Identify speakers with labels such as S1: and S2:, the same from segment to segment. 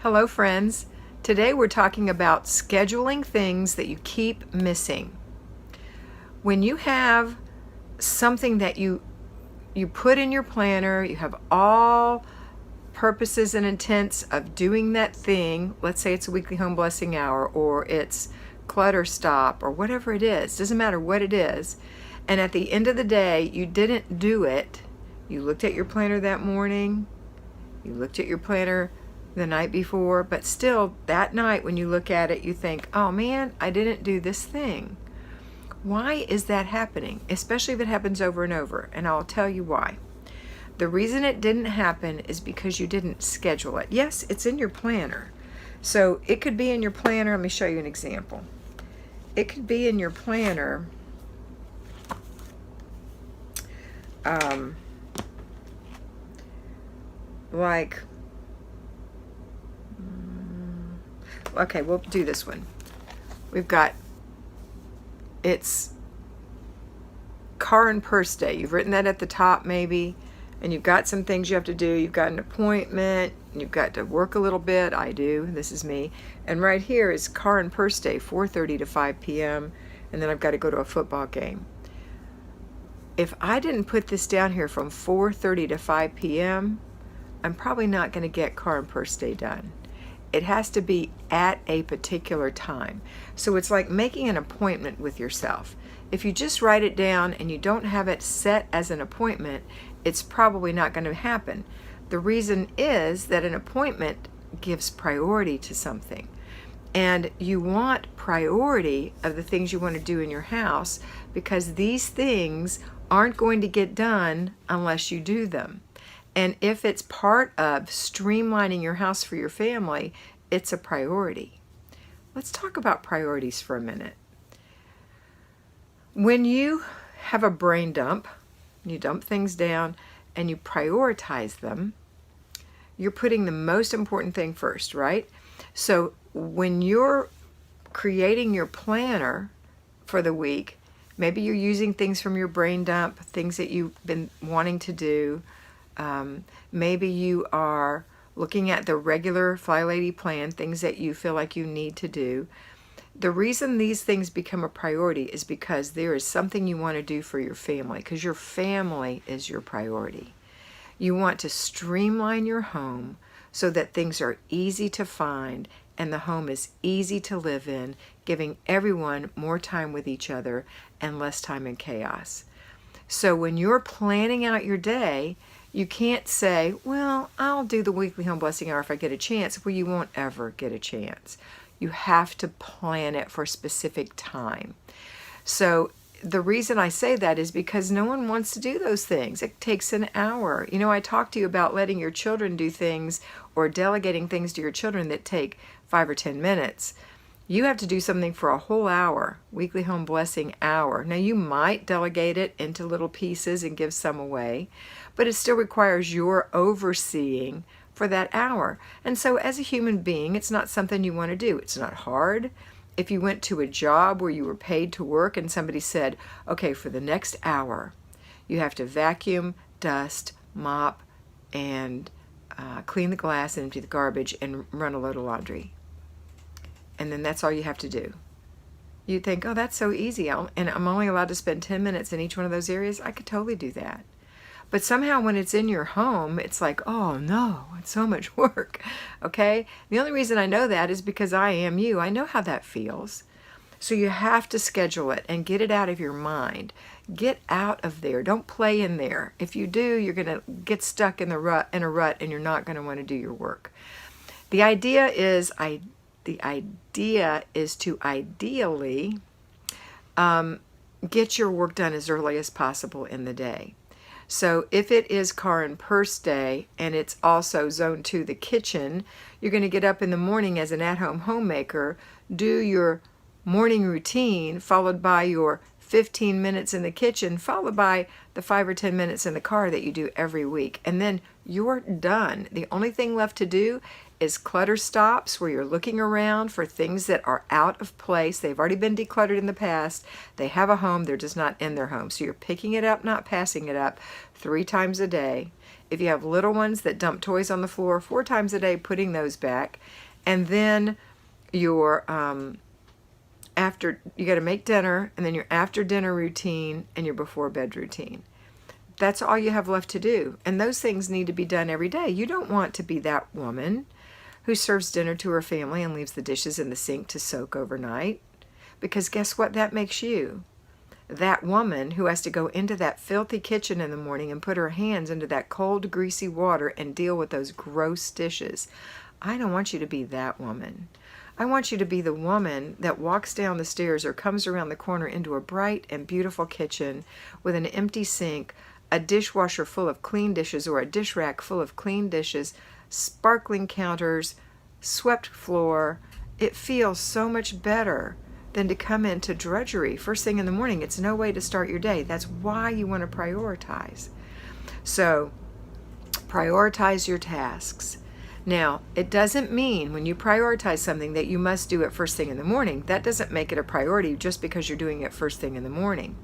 S1: Hello friends. Today we're talking about scheduling things that you keep missing. When you have something that you put in your planner, you have all purposes and intents of doing that thing. Let's say it's a weekly home blessing hour or it's clutter stop or whatever it is. Doesn't matter what it is. And at the end of the day, you didn't do it. You looked at your planner that morning. You looked at your planner the night before, but still that night when you look at it, you think, oh man, I didn't do this thing. Why is that happening? Especially if it happens over and over, and I'll tell you why. The reason it didn't happen is because you didn't schedule it. Yes, it's in your planner. So it could be in your planner. Let me show you an example. It could be in your planner. Okay, we'll do this one. We've got, it's car and purse day. You've written that at the top maybe, and you've got some things you have to do. You've got an appointment, you've got to work a little bit. I do, this is me. And right here is car and purse day, 4:30 to 5 p.m. And then I've got to go to a football game. If I didn't put this down here from 4:30 to 5 p.m., I'm probably not going to get car and purse day done. It has to be at a particular time. So it's like making an appointment with yourself. If you just write it down and you don't have it set as an appointment, it's probably not going to happen. The reason is that an appointment gives priority to something. And you want priority of the things you want to do in your house because these things aren't going to get done unless you do them. And if it's part of streamlining your house for your family, it's a priority. Let's talk about priorities for a minute. When you have a brain dump, you dump things down and you prioritize them, you're putting the most important thing first, right? So when you're creating your planner for the week, maybe you're using things from your brain dump, things that you've been wanting to do. Maybe you are looking at the regular FlyLady plan, things that you feel like you need to do. The reason these things become a priority is because there is something you want to do for your family, because your family is your priority. You want to streamline your home so that things are easy to find and the home is easy to live in, giving everyone more time with each other and less time in chaos. So when you're planning out your day, you can't say, well, I'll do the weekly home blessing hour if I get a chance. Well, you won't ever get a chance. You have to plan it for a specific time. So the reason I say that is because no one wants to do those things. It takes an hour. You know, I talked to you about letting your children do things or delegating things to your children that take 5 or 10 minutes. You have to do something for a whole hour, weekly home blessing hour. Now you might delegate it into little pieces and give some away, but it still requires your overseeing for that hour. And so as a human being, it's not something you want to do. It's not hard. If you went to a job where you were paid to work and somebody said, okay, for the next hour, you have to vacuum, dust, mop, and clean the glass and empty the garbage and run a load of laundry. And then that's all you have to do. You'd think, oh, that's so easy, and I'm only allowed to spend 10 minutes in each one of those areas. I could totally do that. But somehow when it's in your home, it's like, oh no, it's so much work, okay? The only reason I know that is because I am you. I know how that feels. So you have to schedule it and get it out of your mind. Get out of there. Don't play in there. If you do, you're going to get stuck in a rut, and you're not going to want to do your work. The idea is to ideally get your work done as early as possible in the day. So if it is car and purse day and it's also zone 2, the kitchen, you're going to get up in the morning as an at-home homemaker, do your morning routine followed by your 15 minutes in the kitchen, followed by the 5 or 10 minutes in the car that you do every week. And then you're done. The only thing left to do is clutter stops, where you're looking around for things that are out of place. They've already been decluttered in the past. They have a home, they're just not in their home. So you're picking it up, not passing it up, 3 times a day. If you have little ones that dump toys on the floor 4 times a day, putting those back. And then your after, you got to make dinner, and then your after dinner routine and your before bed routine. That's all you have left to do. And those things need to be done every day. You don't want to be that woman who serves dinner to her family and leaves the dishes in the sink to soak overnight. Because guess what that makes you? That woman who has to go into that filthy kitchen in the morning and put her hands into that cold, greasy water and deal with those gross dishes. I don't want you to be that woman. I want you to be the woman that walks down the stairs or comes around the corner into a bright and beautiful kitchen with an empty sink, a dishwasher full of clean dishes or a dish rack full of clean dishes, sparkling counters, swept floor. It feels so much better than to come into drudgery first thing in the morning. It's no way to start your day. That's why you want to prioritize. So prioritize your tasks. Now, it doesn't mean when you prioritize something that you must do it first thing in the morning. That doesn't make it a priority just because you're doing it first thing in the morning.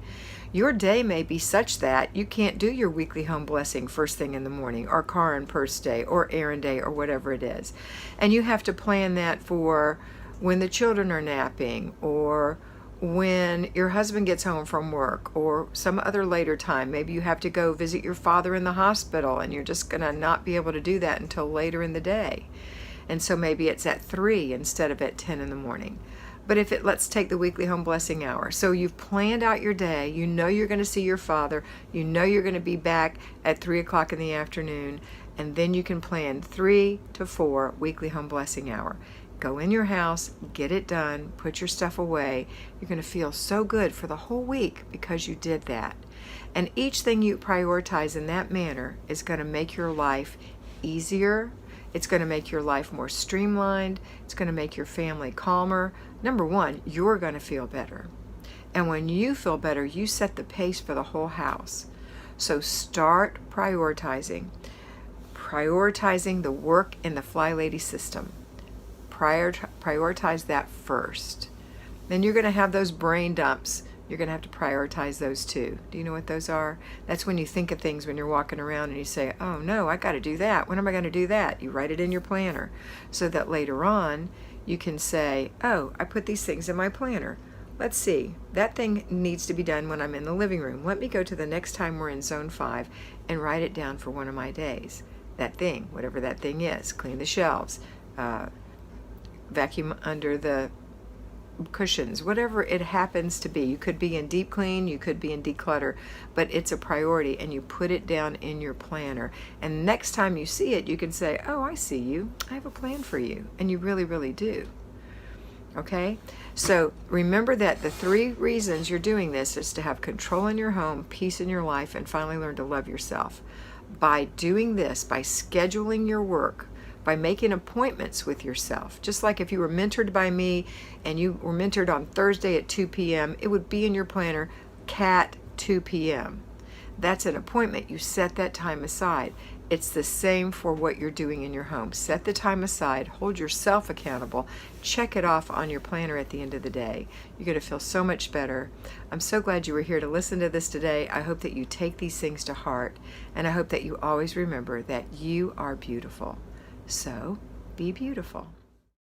S1: Your day may be such that you can't do your weekly home blessing first thing in the morning, or car and purse day, or errand day, or whatever it is. And you have to plan that for when the children are napping, or when your husband gets home from work, or some other later time. Maybe you have to go visit your father in the hospital and you're just going to not be able to do that until later in the day. And so maybe it's at 3 instead of at 10 in the morning. But if it, let's take the weekly home blessing hour. So you've planned out your day. You know you're going to see your father. You know you're going to be back at 3 o'clock in the afternoon. And then you can plan 3 to 4 weekly home blessing hour. Go in your house, get it done, put your stuff away. You're going to feel so good for the whole week because you did that. And each thing you prioritize in that manner is going to make your life easier. It's going to make your life more streamlined. It's going to make your family calmer. Number one, you're going to feel better. And when you feel better, you set the pace for the whole house. So start prioritizing. Prioritizing the work in the FlyLady system. Prioritize that first. Then you're going to have those brain dumps. You're going to have to prioritize those too. Do you know what those are? That's when you think of things when you're walking around and you say, oh no, I got to do that. When am I going to do that? You write it in your planner so that later on you can say, oh, I put these things in my planner. Let's see, that thing needs to be done when I'm in the living room. Let me go to the next time we're in zone 5 and write it down for one of my days. That thing, whatever that thing is, clean the shelves, vacuum under the cushions, whatever it happens to be. You could be in deep clean, you could be in declutter, but it's a priority and you put it down in your planner. And next time you see it, you can say, oh, I see you. I have a plan for you. And you really, really do. Okay? So remember that the 3 reasons you're doing this is to have control in your home, peace in your life, and finally learn to love yourself. By doing this, by scheduling your work, by making appointments with yourself. Just like if you were mentored by me and you were mentored on Thursday at 2 p.m., it would be in your planner, Kat 2 p.m. That's an appointment. You set that time aside. It's the same for what you're doing in your home. Set the time aside, hold yourself accountable, check it off on your planner at the end of the day. You're going to feel so much better. I'm so glad you were here to listen to this today. I hope that you take these things to heart, and I hope that you always remember that you are beautiful. So, be beautiful.